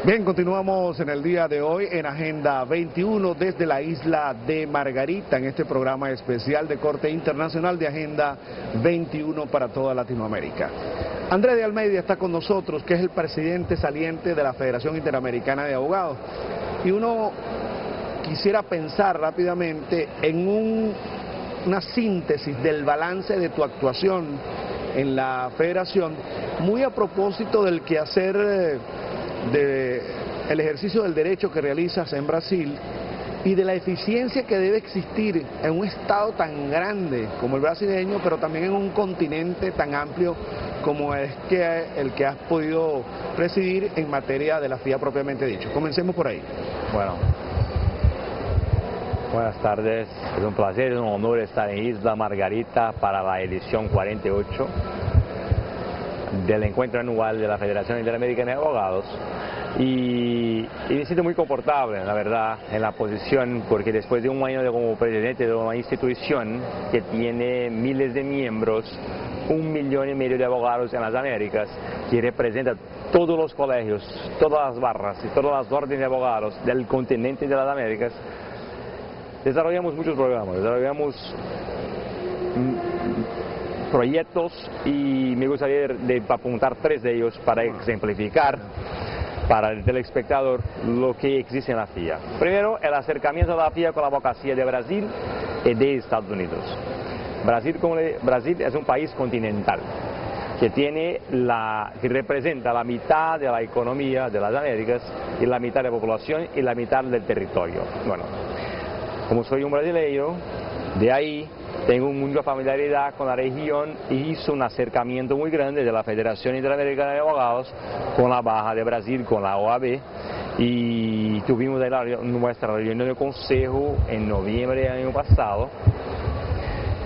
Bien, continuamos en el día de hoy en Agenda 21 desde la isla de Margarita en este programa especial de corte internacional de Agenda 21 para toda Latinoamérica. Andrés de Almeida está con nosotros, que es el presidente saliente de la Federación Interamericana de Abogados. Y uno quisiera pensar rápidamente en una síntesis del balance de tu actuación en la federación, muy a propósito del quehacer el ejercicio del derecho que realizas en Brasil y de la eficiencia que debe existir en un estado tan grande como el brasileño, pero también en un continente tan amplio como es el que has podido presidir en materia de la FIA propiamente dicho. Comencemos por ahí. Bueno, buenas tardes, es un placer, es un honor estar en Isla Margarita para la edición 48 del encuentro anual de la Federación Interamericana de Abogados y me siento muy confortable, la verdad, en la posición, porque después de un año como presidente de una institución que tiene miles de miembros, 1,5 millones de abogados en las Américas, que representa todos los colegios, todas las barras y todas las órdenes de abogados del continente de las Américas, desarrollamos muchos programas, desarrollamos proyectos y me gustaría apuntar 3 de ellos para ejemplificar para el telespectador lo que existe en la FIA. Primero, el acercamiento de la FIA con la abogacía de Brasil y de Estados Unidos. Brasil es un país continental que representa la mitad de la economía de las Américas y la mitad de la población y la mitad del territorio. Bueno, como soy un brasileño, de ahí tengo mucha familiaridad con la región y hice un acercamiento muy grande de la Federación Interamericana de Abogados con la Baja de Brasil, con la OAB, y tuvimos nuestra reunión de consejo en noviembre del año pasado.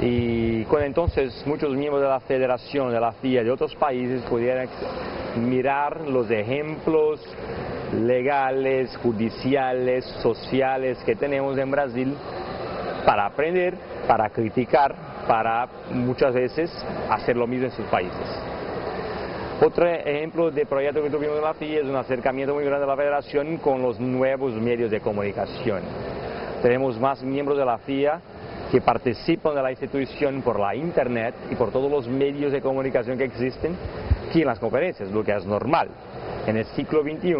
Y con entonces muchos miembros de la Federación, de la FIA, de otros países pudieran mirar los ejemplos legales, judiciales, sociales que tenemos en Brasil para aprender, para criticar, para muchas veces hacer lo mismo en sus países. Otro ejemplo de proyecto que tuvimos en la FIA es un acercamiento muy grande de la Federación con los nuevos medios de comunicación. Tenemos más miembros de la FIA que participan de la institución por la internet y por todos los medios de comunicación que existen que en las conferencias, lo que es normal. En el siglo XXI,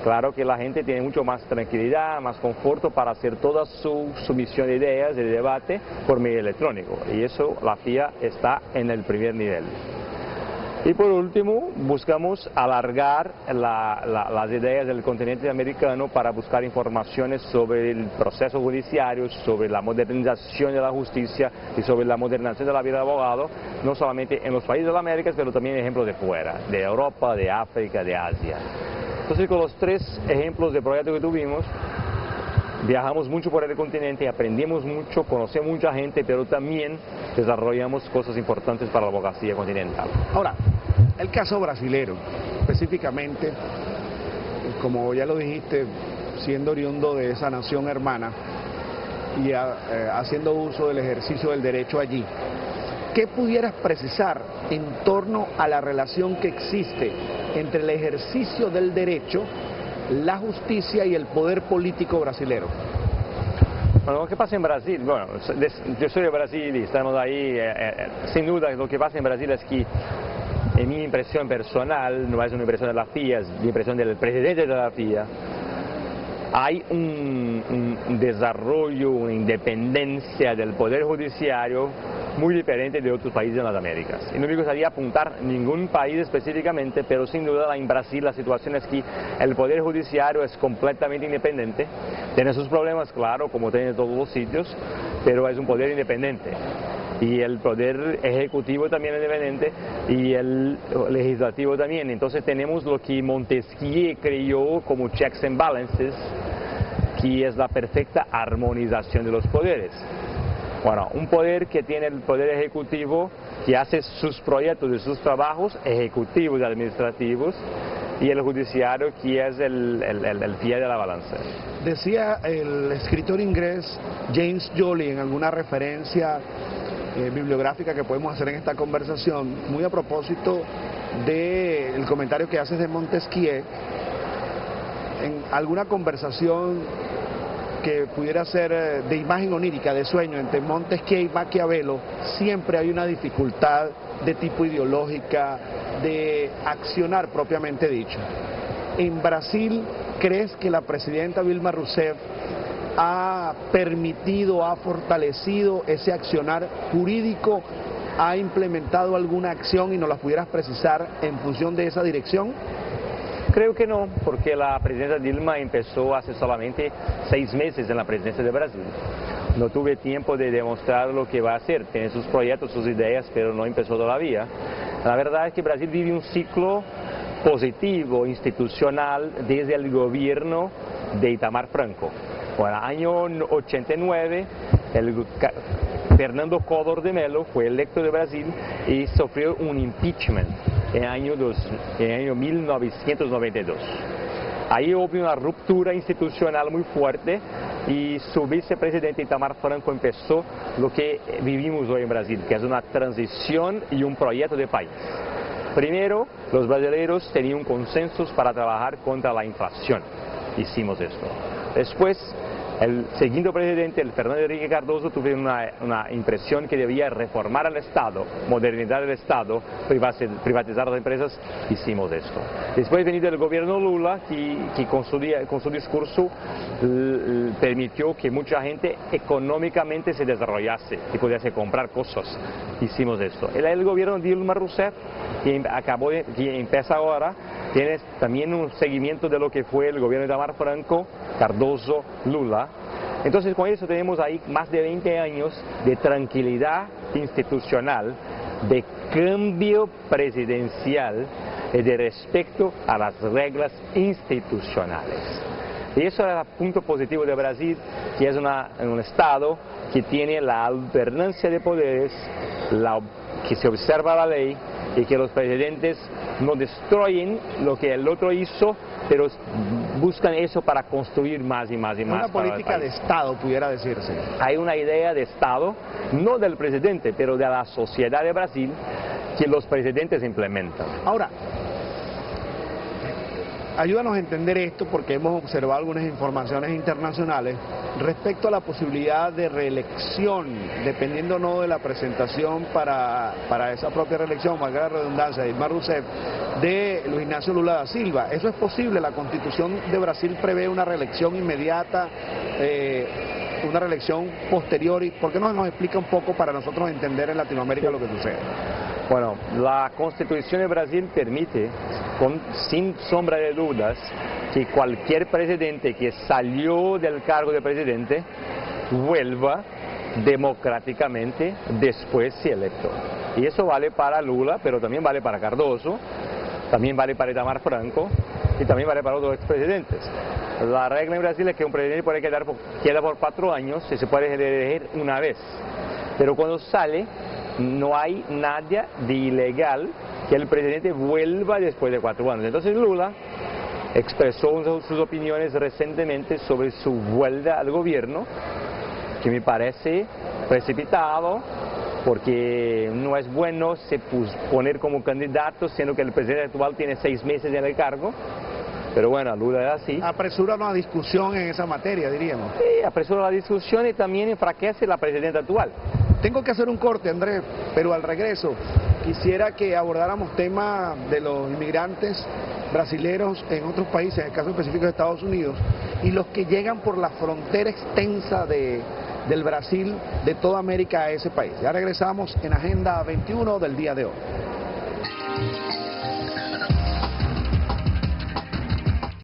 claro que la gente tiene mucho más tranquilidad, más conforto para hacer toda su sumisión de ideas, de debate por medio electrónico, y eso la FIA está en el primer nivel. Y por último, buscamos alargar las ideas del continente americano para buscar informaciones sobre el proceso judiciario, sobre la modernización de la justicia y sobre la modernización de la vida de abogado, no solamente en los países de las Américas, pero también ejemplos de fuera, de Europa, de África, de Asia. Entonces, con los 3 ejemplos de proyectos que tuvimos, viajamos mucho por el continente, aprendimos mucho, conocemos mucha gente, pero también desarrollamos cosas importantes para la abogacía continental. Ahora, el caso brasilero, específicamente, como ya lo dijiste, siendo oriundo de esa nación hermana y haciendo uso del ejercicio del derecho allí, ¿qué pudieras precisar en torno a la relación que existe entre el ejercicio del derecho, la justicia y el poder político brasilero? Bueno, lo que pasa en Brasil, bueno, yo soy de Brasil y estamos ahí, sin duda lo que pasa en Brasil es que, en mi impresión personal, no es una impresión de la FIA, es mi impresión del presidente de la FIA, hay un desarrollo, una independencia del poder judiciario muy diferente de otros países en las Américas. Y no me gustaría apuntar ningún país específicamente, pero sin duda en Brasil la situación es que el poder judiciario es completamente independiente, tiene sus problemas, claro, como tiene en todos los sitios, pero es un poder independiente. Y el poder ejecutivo también es independiente y el legislativo también. Entonces tenemos lo que Montesquieu creyó como checks and balances, que es la perfecta armonización de los poderes. Bueno, un poder que tiene el poder ejecutivo, que hace sus proyectos y sus trabajos ejecutivos y administrativos, y el judiciario, que es el pie de la balanza. Decía el escritor inglés James Joly en alguna referencia bibliográfica que podemos hacer en esta conversación, muy a propósito del comentario que haces de Montesquieu, en alguna conversación que pudiera ser de imagen onírica, de sueño, entre Montesquieu y Maquiavelo, siempre hay una dificultad de tipo ideológica, de accionar propiamente dicho. En Brasil, ¿crees que la presidenta Dilma Rousseff ha permitido, ha fortalecido ese accionar jurídico, ha implementado alguna acción y nos las pudieras precisar en función de esa dirección? Creo que no, porque la presidenta Dilma empezó hace solamente 6 meses en la presidencia de Brasil. No tuve tiempo de demostrar lo que va a hacer, tiene sus proyectos, sus ideas, pero no empezó todavía. La verdad es que Brasil vive un ciclo positivo, institucional, desde el gobierno de Itamar Franco. Bueno, año 89, Fernando Collor de Mello fue electo de Brasil y sufrió un impeachment en el año 1992. Ahí hubo una ruptura institucional muy fuerte y su vicepresidente Itamar Franco empezó lo que vivimos hoy en Brasil, que es una transición y un proyecto de país. Primero, los brasileños tenían un consenso para trabajar contra la inflación. Hicimos esto. Después, el segundo presidente, el Fernando Henrique Cardoso, tuvo una impresión que debía reformar el Estado, modernizar el Estado, privatizar las empresas. Hicimos esto. Después venido el gobierno Lula, que con su discurso permitió que mucha gente económicamente se desarrollase y pudiese comprar cosas. Hicimos esto. El gobierno de Dilma Rousseff, que empieza ahora, tiene también un seguimiento de lo que fue el gobierno de Itamar Franco, Cardoso, Lula. Entonces con eso tenemos ahí más de 20 años de tranquilidad institucional, de cambio presidencial y de respeto a las reglas institucionales. Y eso es el punto positivo de Brasil, que es un Estado que tiene la alternancia de poderes, que se observa la ley y que los presidentes no destruyen lo que el otro hizo, pero buscan eso para construir más y más y más. Una política de Estado, pudiera decirse. Hay una idea de Estado, no del presidente, pero de la sociedad de Brasil, que los presidentes implementan. Ahora, ayúdanos a entender esto porque hemos observado algunas informaciones internacionales respecto a la posibilidad de reelección, dependiendo no de la presentación para esa propia reelección, valga la redundancia, de Dilma Rousseff, de Luis Ignacio Lula da Silva. ¿Eso es posible? ¿La Constitución de Brasil prevé una reelección inmediata, una reelección posterior? ¿Por qué no nos explica un poco para nosotros entender en Latinoamérica lo que sucede? Bueno, la Constitución de Brasil permite, sin sombra de dudas, que cualquier presidente que salió del cargo de presidente vuelva democráticamente después si electo. Y eso vale para Lula, pero también vale para Cardoso, también vale para Itamar Franco y también vale para los expresidentes. La regla en Brasil es que un presidente puede queda por 4 años y se puede elegir una vez, pero cuando sale no hay nada de ilegal que el presidente vuelva después de 4 años. Entonces Lula expresó sus opiniones recientemente sobre su vuelta al gobierno, que me parece precipitado, porque no es bueno poner como candidato, siendo que el presidente actual tiene 6 meses en el cargo. Pero bueno, Lula es así. Apresura una discusión en esa materia, diríamos. Sí, apresura la discusión y también enfraquece la presidenta actual. Tengo que hacer un corte, Andrés, pero al regreso quisiera que abordáramos temas de los inmigrantes brasileños en otros países, en el caso específico de Estados Unidos, y los que llegan por la frontera extensa del Brasil, de toda América a ese país. Ya regresamos en Agenda 21 del día de hoy.